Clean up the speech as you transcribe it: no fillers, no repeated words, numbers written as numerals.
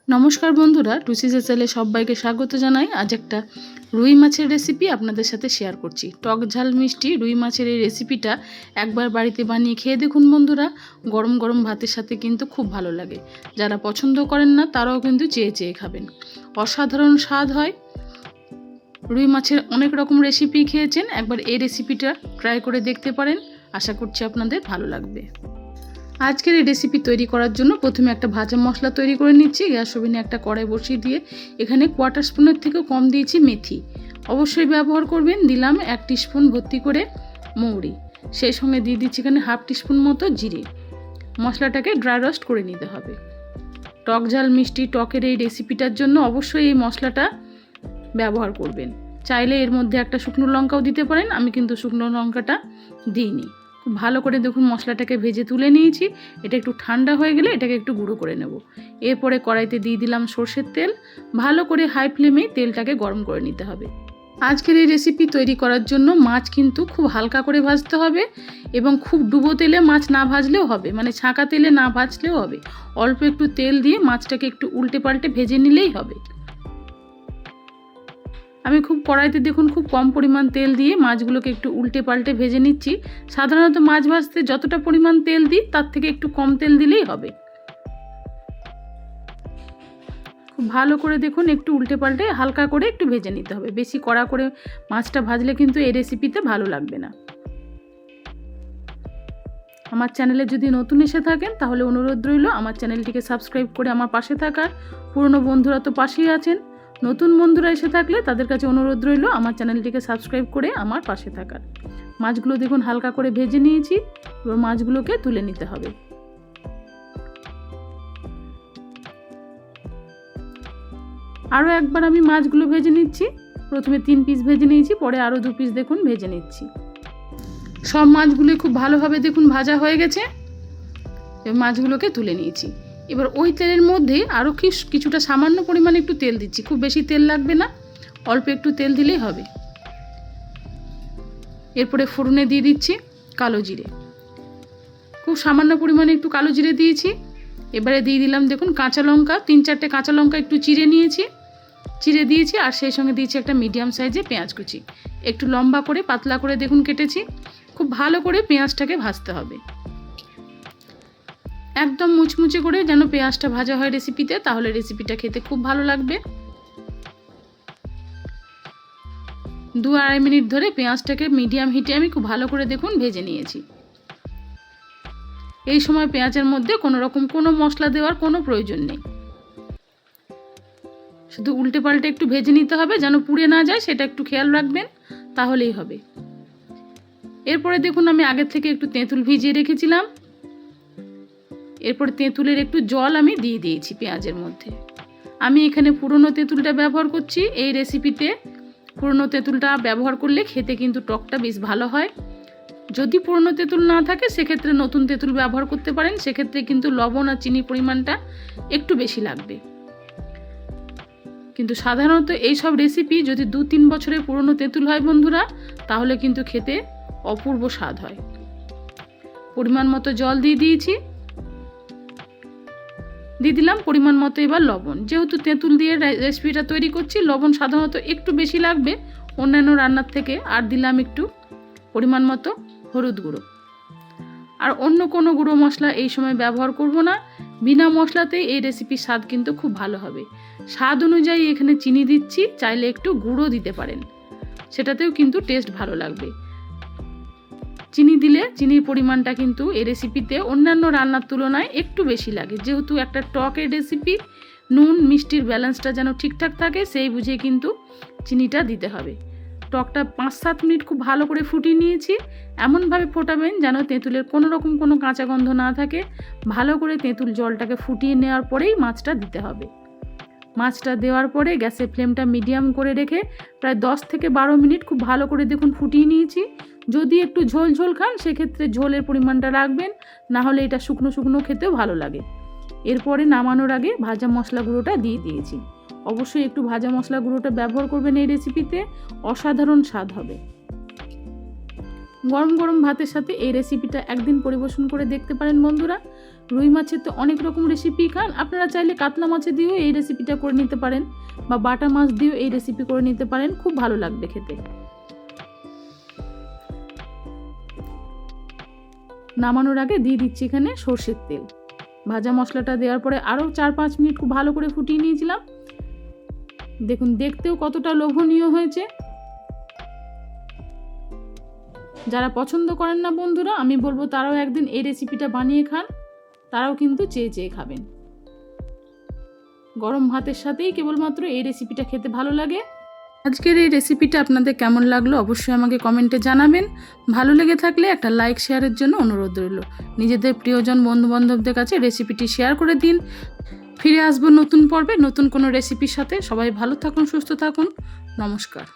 নমস্কার বন্ধুরা, টুসিস চ্যানেলে সবাইকে স্বাগত জানাই। আজ একটা রুই মাছের রেসিপি আপনাদের সাথে শেয়ার করছি। টক ঝাল মিষ্টি রুই মাছের এই রেসিপিটা একবার বাড়িতে বানিয়ে খেয়ে দেখুন বন্ধুরা। গরম গরম ভাতের সাথে কিন্তু খুব ভালো লাগে। যারা পছন্দ করেন না তারাও কিন্তু চেয়ে চেয়ে খাবেন। অসাধারণ স্বাদ হয়। রুই মাছের অনেক রকম রেসিপি খেয়েছেন, একবার এই রেসিপিটা ট্রাই করে দেখতে পারেন। আশা করছি আপনাদের ভালো লাগবে। আজকের এই রেসিপি তৈরি করার জন্য প্রথমে একটা ভাজা মশলা তৈরি করে নিচ্ছি। গ্যাস ওভেনে একটা কড়াই বসিয়ে দিয়ে এখানে কোয়ার্টার স্পুনের থেকেও কম দিয়েছি মেথি, অবশ্যই ব্যবহার করবেন। দিলাম 1 টিস্পুন ভর্তি করে মৌরি, সেই সঙ্গে দিয়ে দিচ্ছি এখানে হাফ টিস্পুন মতো জিরে। মশলাটাকে ড্রাই রোস্ট করে নিতে হবে। টক ঝাল মিষ্টি টকের এই রেসিপিটার জন্য অবশ্যই এই মশলাটা ব্যবহার করবেন। চাইলে এর মধ্যে একটা শুকনো লঙ্কাও দিতে পারেন, আমি কিন্তু শুকনো লঙ্কাটা দিইনি। খুব ভালো করে দেখুন মশলাটাকে ভেজে তুলে নিয়েছি। এটা একটু ঠান্ডা হয়ে গেলে এটাকে একটু গুঁড়ো করে নেব। এরপরে কড়াইতে দিয়ে দিলাম সর্ষের তেল। ভালো করে হাই ফ্লেমে তেলটাকে গরম করে নিতে হবে। আজকের এই রেসিপি তৈরি করার জন্য মাছ কিন্তু খুব হালকা করে ভাজতে হবে এবং খুব ডুবো তেলে মাছ না ভাজলেও হবে, মানে ছাঁকা তেলে না ভাজলেও হবে। অল্প একটু তেল দিয়ে মাছটাকে একটু উল্টে পাল্টে ভেজে নিলেই হবে। আমি খুব কড়াইতে দেখুন খুব কম পরিমাণ তেল দিয়ে মাছগুলোকে একটু উল্টে পাল্টে ভেজে নিচ্ছি। সাধারণত মাছ ভাজতে যতটা পরিমাণ তেল দিই তার থেকে একটু কম তেল দিলেই হবে। খুব ভালো করে দেখুন একটু উল্টে পাল্টে হালকা করে একটু ভেজে নিতে হবে। বেশি কড়া করে মাছটা ভাজলে কিন্তু এই রেসিপিতে ভালো লাগবে না। আমার চ্যানেলে যদি নতুন এসে থাকেন তাহলে অনুরোধ রইল আমার চ্যানেলটিকে সাবস্ক্রাইব করে আমার পাশে থাকার। পুরনো বন্ধুরা তো পাশেই আছেন, নতুন বন্ধুরা এসে থাকলে তাদের কাছে অনুরোধ রইল আমার চ্যানেলটিকে সাবস্ক্রাইব করে আমার পাশে থাকার। মাছগুলো দেখুন হালকা করে ভেজে নিয়েছি, এবার মাছগুলোকে তুলে নিতে হবে। আরও একবার আমি মাছগুলো ভেজে নিচ্ছি। প্রথমে 3 পিস ভেজে নিয়েছি, পরে আরও 2 পিস দেখুন ভেজে নিচ্ছি। সব মাছগুলো খুব ভালোভাবে দেখুন ভাজা হয়ে গেছে। এবার মাছগুলোকে তুলে নিয়েছি। এবার ওই তেলের মধ্যে আরও কিছুটা সামান্য পরিমাণে একটু তেল দিচ্ছি। খুব বেশি তেল লাগবে না, অল্প একটু তেল দিলেই হবে। এরপরে ফোড়নে দিয়ে দিচ্ছি কালো জিরে। খুব সামান্য পরিমাণে একটু কালো জিরে দিয়েছি। এবারে দিয়ে দিলাম দেখুন কাঁচা লঙ্কা, 3-4টে কাঁচা লঙ্কা একটু চিড়ে দিয়েছি। আর সেই সঙ্গে দিয়েছি একটা মিডিয়াম সাইজে পেঁয়াজ কুচি, একটু লম্বা করে পাতলা করে দেখুন কেটেছি। খুব ভালো করে পেঁয়াজটাকে ভাজতে হবে, একদম মুচমুচে করে যেন পেঁয়াজটা ভাজা হয় রেসিপিতে, তাহলে রেসিপিটা খেতে খুব ভালো লাগবে। 2-2.5 মিনিট ধরে পেঁয়াজটাকে মিডিয়াম হিটে আমি খুব ভালো করে দেখুন ভেজে নিয়েছি। এই সময় পেঁয়াজের মধ্যে কোনো মশলা দেওয়ার কোনো প্রয়োজন নেই, শুধু উল্টে পাল্টে একটু ভেজে নিতে হবে যেন পুড়ে না যায়, সেটা একটু খেয়াল রাখবেন, তাহলেই হবে। এরপরে দেখুন আমি আগের থেকে একটু তেঁতুল ভিজিয়ে রেখেছিলাম। এরপর তেঁতুলের একটু জল আমি দিয়ে দিয়েছি পেঁয়াজের মধ্যে। আমি এখানে পুরনো তেঁতুলটা ব্যবহার করছি এই রেসিপিতে। পুরনো তেঁতুলটা ব্যবহার করলে খেতে কিন্তু টকটা বেশ ভালো হয়। যদি পুরনো তেঁতুল না থাকে সেক্ষেত্রে নতুন তেঁতুল ব্যবহার করতে পারেন, সেক্ষেত্রে কিন্তু লবণ আর চিনির পরিমাণটা একটু বেশি লাগবে। কিন্তু সাধারণত এই সব রেসিপি যদি 2-3 বছরের পুরনো তেঁতুল হয় বন্ধুরা, তাহলে কিন্তু খেতে অপূর্ব স্বাদ হয়। পরিমাণ মতো জল দিয়ে দিলাম পরিমাণ মতো এবার লবণ। যেহেতু তেঁতুল দিয়ে রেসিপিটা তৈরি করছি, লবণ সাধারণত একটু বেশি লাগবে অন্যান্য রান্নার থেকে। আর দিলাম একটু পরিমাণ মতো হলুদ গুঁড়ো। আর অন্য কোনো গুঁড়ো মশলা এই সময় ব্যবহার করব না। বিনা মশলাতেই এই রেসিপির স্বাদ কিন্তু খুব ভালো হবে। স্বাদ অনুযায়ী এখানে চিনি দিচ্ছি, চাইলে একটু গুঁড়ো দিতে পারেন, সেটাতেও কিন্তু টেস্ট ভালো লাগবে। চিনি দিলে চিনির পরিমাণটা কিন্তু এই রেসিপিতে অন্যান্য রান্নার তুলনায় একটু বেশি লাগে। যেহেতু একটা টকের রেসিপি, নুন মিষ্টির ব্যালেন্সটা যেন ঠিকঠাক থাকে সেই বুঝে কিন্তু চিনিটা দিতে হবে। টকটা 5-7 মিনিট খুব ভালো করে ফুটিয়ে নিয়েছি। এমনভাবে ফোটাবেন যেন তেঁতুলের কোনো কাঁচা গন্ধ না থাকে। ভালো করে তেঁতুল জলটাকে ফুটিয়ে নেওয়ার পরেই মাছটা দিতে হবে। মাছটা দেওয়ার পরে গ্যাসের ফ্লেমটা মিডিয়াম করে রেখে প্রায় 10-12 মিনিট খুব ভালো করে দেখুন ফুটিয়ে নিয়েছি। যদি একটু ঝোল ঝোল খান সেক্ষেত্রে ঝোলের পরিমাণটা রাখবেন, না হলে এটা শুকনো শুকনো খেতেও ভালো লাগে। এরপরে নামানোর আগে ভাজা মশলা গুঁড়োটা দিয়ে দিয়েছি। অবশ্যই একটু ভাজা মশলা গুঁড়োটা ব্যবহার করবেন এই রেসিপিতে, অসাধারণ স্বাদ হবে। গরম গরম ভাতের সাথে এই রেসিপিটা একদিন পরিবেশন করে দেখতে পারেন বন্ধুরা। রুই মাছের তো অনেক রকম রেসিপি খান, আপনারা চাইলে কাতলা মাছের দিয়েও এই রেসিপিটা করে নিতে পারেন বা বাটা মাছ দিয়েও এই রেসিপি করে নিতে পারেন, খুব ভালো লাগবে খেতে। নামানোর আগে দিয়ে দিচ্ছি এখানে সর্ষের তেল। ভাজা মশলাটা দেওয়ার পরে আরও 4-5 মিনিট খুব ভালো করে ফুটিয়ে নিয়েছিলাম। দেখুন দেখতেও কতটা লোভনীয় হয়েছে। যারা পছন্দ করেন না বন্ধুরা, আমি বলবো তারাও একদিন এই রেসিপিটা বানিয়ে খান, তারাও কিন্তু চেয়ে চেয়ে খাবেন। গরম ভাতের সাথেই কেবলমাত্র এই রেসিপিটা খেতে ভালো লাগে। আজকের এই রেসিপিটা আপনাদের কেমন লাগলো অবশ্যই আমাকে কমেন্টে জানাবেন। ভালো লেগে থাকলে একটা লাইক শেয়ারের জন্য অনুরোধ রইল। নিজেদের প্রিয়জন বন্ধুবান্ধবদের কাছে রেসিপিটি শেয়ার করে দিন। ফিরে আসবো নতুন পর্বে নতুন কোনো রেসিপির সাথে। সবাই ভালো থাকুন, সুস্থ থাকুন। নমস্কার।